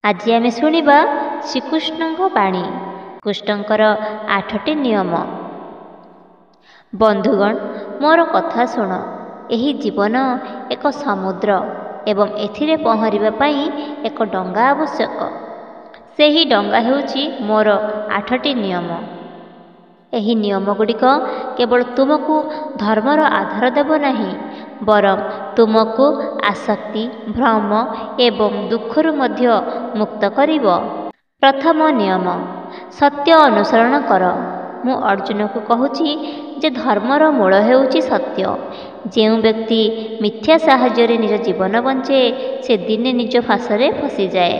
ଆଜି ଆମେ ଶୁଣିବା ଶ୍ରୀକୃଷ୍ଣଙ୍କ ବାଣୀ, କୃଷ୍ଣଙ୍କର 8ଟି ନିୟମ। ବନ୍ଧୁଗଣ, ମୋର କଥା ଶୁଣ। ଏହି ଜୀବନ ଏକ ସମୁଦ୍ର ଏବଂ ଏଥିରେ ପହଁରିବା ପାଇଁ ଏକ ଡଙ୍ଗା ଆବଶ୍ୟକ। ସେହି ଡଙ୍ଗା ହେଉଛି ମୋର 8ଟି ନିୟମ। ଏହି ନିୟମଗୁଡ଼ିକ କେବଳ ତୁମକୁ ଧର୍ମର ଆଧାର ଦେବ ନାହିଁ, ବରଂ ତୁମକୁ ଆସକ୍ତି, ଭ୍ରମ ଏବଂ ଦୁଃଖରୁ ମଧ୍ୟ ମୁକ୍ତ କରିବ। ପ୍ରଥମ ନିୟମ, ସତ୍ୟ ଅନୁସରଣ କର। ମୁଁ ଅର୍ଜୁନକୁ କହୁଛି ଯେ ଧର୍ମର ମୂଳ ହେଉଛି ସତ୍ୟ। ଯେଉଁ ବ୍ୟକ୍ତି ମିଥ୍ୟା ସାହାଯ୍ୟରେ ନିଜ ଜୀବନ ବଞ୍ଚେ, ସେ ଦିନେ ନିଜ ଫାଶରେ ଫସିଯାଏ।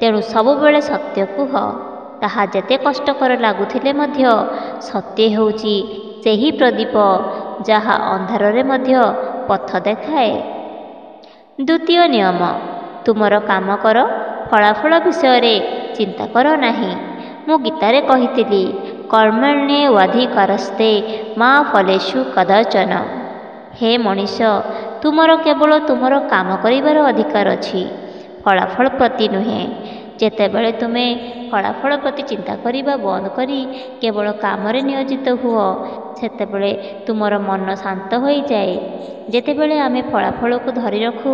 ତେଣୁ ସବୁବେଳେ ସତ୍ୟ କୁହ। ତାହା ଯେତେ କଷ୍ଟକର ଲାଗୁଥିଲେ ମଧ୍ୟ ସତ୍ୟ ହେଉଛି ସେହି ପ୍ରଦୀପ ଯାହା ଅନ୍ଧାରରେ ମଧ୍ୟ ପଥ ଦେଖାଏ। ଦ୍ୱିତୀୟ ନିୟମ, ତୁମର କାମ କର, ଫଳାଫଳ ବିଷୟରେ ଚିନ୍ତା କର ନାହିଁ। ମୁଁ ଗୀତାରେ କହିଥିଲି, କର୍ମଣ୍ୟେୱାଧିକାରସ୍ତେ ମା ଫଲେଷୁ କଦାଚନ। ହେ ମଣିଷ, ତୁମର କେବଳ ତୁମର କାମ କରିବାର ଅଧିକାର ଅଛି, ଫଳାଫଳ ପ୍ରତି ନୁହେଁ। ଯେତେବେଳେ ତୁମେ ଫଳାଫଳ ପ୍ରତି ଚିନ୍ତା କରିବା ବନ୍ଦ କରି କେବଳ କାମରେ ନିୟୋଜିତ ହୁଅ, ସେତେବେଳେ ତୁମର ମନ ଶାନ୍ତ ହୋଇଯାଏ। ଯେତେବେଳେ ଆମେ ଫଳାଫଳକୁ ଧରି ରଖୁ,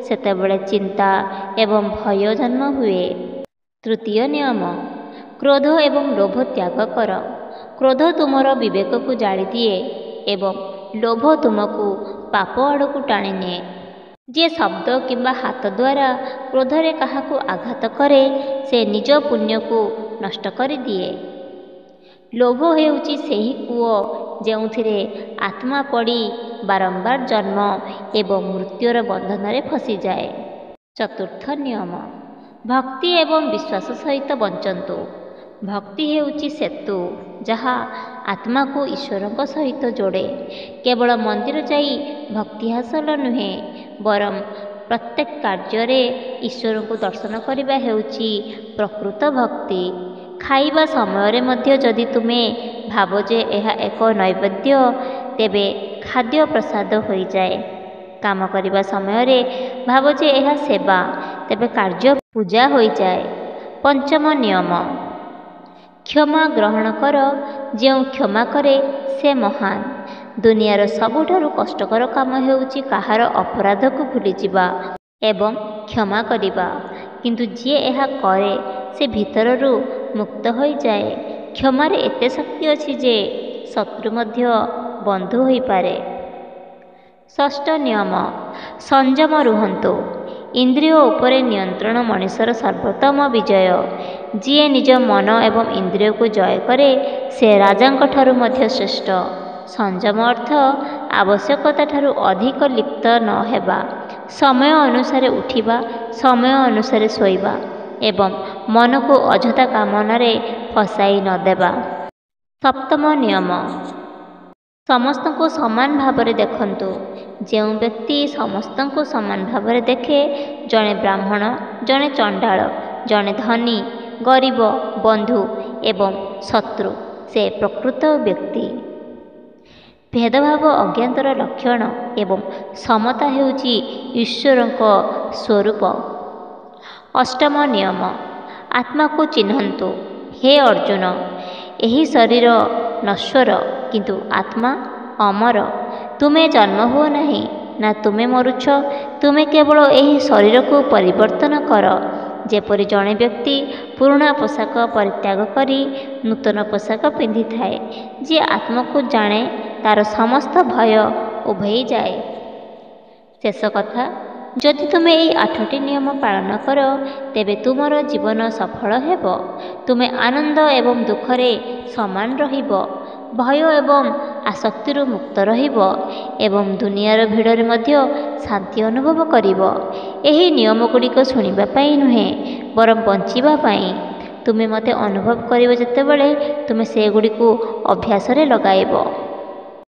ସେତେବେଳେ ଚିନ୍ତା ଏବଂ ଭୟ ଜନ୍ମ ହୁଏ। ତୃତୀୟ ନିୟମ, କ୍ରୋଧ ଏବଂ ଲୋଭ ତ୍ୟାଗ କର। କ୍ରୋଧ ତୁମର ବିବେକକୁ ଜାଳିଦିଏ ଏବଂ ଲୋଭ ତୁମକୁ ପାପ ଆଡ଼କୁ ଟାଣିନିଏ। ଯିଏ ଶବ୍ଦ କିମ୍ବା ହାତ ଦ୍ୱାରା କ୍ରୋଧରେ କାହାକୁ ଆଘାତ କରେ, ସେ ନିଜ ପୁଣ୍ୟକୁ ନଷ୍ଟ କରିଦିଏ। ଲୋଭ ହେଉଛି ସେହି କୂଅ ଯେଉଁଥିରେ ଆତ୍ମା ପଡ଼ି ବାରମ୍ବାର ଜନ୍ମ ଏବଂ ମୃତ୍ୟୁର ବନ୍ଧନରେ ଫସିଯାଏ। ଚତୁର୍ଥ ନିୟମ, ଭକ୍ତି ଏବଂ ବିଶ୍ୱାସ ସହିତ ବଞ୍ଚନ୍ତୁ। ଭକ୍ତି ହେଉଛି ସେତୁ ଯାହା ଆତ୍ମାକୁ ଈଶ୍ୱରଙ୍କ ସହିତ ଯୋଡ଼େ। କେବଳ ମନ୍ଦିର ଯାଇ ଭକ୍ତି ହାସଲ ନୁହେଁ, ବରଂ ପ୍ରତ୍ୟେକ କାର୍ଯ୍ୟରେ ଈଶ୍ୱରଙ୍କୁ ଦର୍ଶନ କରିବା ହେଉଛି ପ୍ରକୃତ ଭକ୍ତି। ଖାଇବା ସମୟରେ ମଧ୍ୟ ଯଦି ତୁମେ ଭାବ ଯେ ଏହା ଏକ ନୈବେଦ୍ୟ, ତେବେ ଖାଦ୍ୟ ପ୍ରସାଦ ହୋଇଯାଏ। କାମ କରିବା ସମୟରେ ଭାବ ଯେ ଏହା ସେବା, ତେବେ କାର୍ଯ୍ୟ ପୂଜା ହୋଇଯାଏ। ପଞ୍ଚମ ନିୟମ, କ୍ଷମା ଗ୍ରହଣ କର। ଯେଉଁ କ୍ଷମା କରେ ସେ ମହାନ। ଦୁନିଆର ସବୁଠାରୁ କଷ୍ଟକର କାମ ହେଉଛି କାହାର ଅପରାଧକୁ ଭୁଲିଯିବା ଏବଂ କ୍ଷମା କରିବା। କିନ୍ତୁ ଯିଏ ଏହା କରେ, ସେ ଭିତରରୁ ମୁକ୍ତ ହୋଇଯାଏ। କ୍ଷମାରେ ଏତେ ଶକ୍ତି ଅଛି ଯେ ଶତ୍ରୁ ମଧ୍ୟ ବନ୍ଧୁ ହୋଇପାରେ। ଷଷ୍ଠ ନିୟମ, ସଂଯମ ରୁହନ୍ତୁ। ଇନ୍ଦ୍ରିୟ ଉପରେ ନିୟନ୍ତ୍ରଣ ମଣିଷର ସର୍ବୋତ୍ତମ ବିଜୟ। ଯିଏ ନିଜ ମନ ଏବଂ ଇନ୍ଦ୍ରିୟକୁ ଜୟ କରେ, ସେ ରାଜାଙ୍କ ଠାରୁ ମଧ୍ୟ ଶ୍ରେଷ୍ଠ। ସଂଯମ ଅର୍ଥ ଆବଶ୍ୟକତା ଠାରୁ ଅଧିକ ଲିପ୍ତ ନ ହେବା, ସମୟ ଅନୁସାରେ ଉଠିବା, ସମୟ ଅନୁସାରେ ଶୋଇବା ଏବଂ ମନକୁ ଅଯଥା କାମନାରେ ଫସାଇ ନ ଦେବା। ସପ୍ତମ ନିୟମ, ସମସ୍ତଙ୍କୁ ସମାନ ଭାବରେ ଦେଖନ୍ତୁ। ଯେଉଁ ବ୍ୟକ୍ତି ସମସ୍ତଙ୍କୁ ସମାନ ଭାବରେ ଦେଖେ, ଜଣେ ବ୍ରାହ୍ମଣ, ଜଣେ ଚଣ୍ଡାଳ, ଜଣେ ଧନୀ, ଗରିବ, ବନ୍ଧୁ ଏବଂ ଶତ୍ରୁ, ସେ ପ୍ରକୃତ ବ୍ୟକ୍ତି। ଭେଦଭାବ ଅଜ୍ଞାନର ଲକ୍ଷଣ ଏବଂ ସମତା ହେଉଛି ଈଶ୍ୱରଙ୍କ ସ୍ୱରୂପ। ଅଷ୍ଟମ ନିୟମ, ଆତ୍ମାକୁ ଚିହ୍ନନ୍ତୁ। ହେ ଅର୍ଜୁନ, ଏହି ଶରୀର ନଶ୍ୱର କିନ୍ତୁ ଆତ୍ମା ଅମର। ତୁମେ ଜନ୍ମ ହୁଅ ନାହିଁ, ନା ତୁମେ ମରୁଛ। ତୁମେ କେବଳ ଏହି ଶରୀରକୁ ପରିବର୍ତ୍ତନ କର। ଯେପରି ଜଣେ ବ୍ୟକ୍ତି ପୁରୁଣା ପୋଷାକ ପରିତ୍ୟାଗ କରି ନୂତନ ପୋଷାକ ପିନ୍ଧିଥାଏ। ଯିଏ ଆତ୍ମାକୁ ଜାଣେ, ତାର ସମସ୍ତ ଭୟ ଉଭେଇଯାଏ। ଶେଷ କଥା, ଯଦି ତୁମେ ଏହି 8ଟି ନିୟମ ପାଳନ କର, ତେବେ ତୁମର ଜୀବନ ସଫଳ ହେବ। ତୁମେ ଆନନ୍ଦ ଏବଂ ଦୁଃଖରେ ସମାନ ରହିବ, ଭୟ ଏବଂ ଆସକ୍ତିରୁ ମୁକ୍ତ ରହିବ ଏବଂ ଦୁନିଆର ଭିଡ଼ରେ ମଧ୍ୟ ଶାନ୍ତି ଅନୁଭବ କରିବ। ଏହି ନିୟମଗୁଡ଼ିକ ଶୁଣିବା ପାଇଁ ନୁହେଁ, ବରଂ ବଞ୍ଚିବା ପାଇଁ। ତୁମେ ମୋତେ ଅନୁଭବ କରିବ ଯେତେବେଳେ ତୁମେ ସେଗୁଡ଼ିକୁ ଅଭ୍ୟାସରେ ଲଗାଇବ।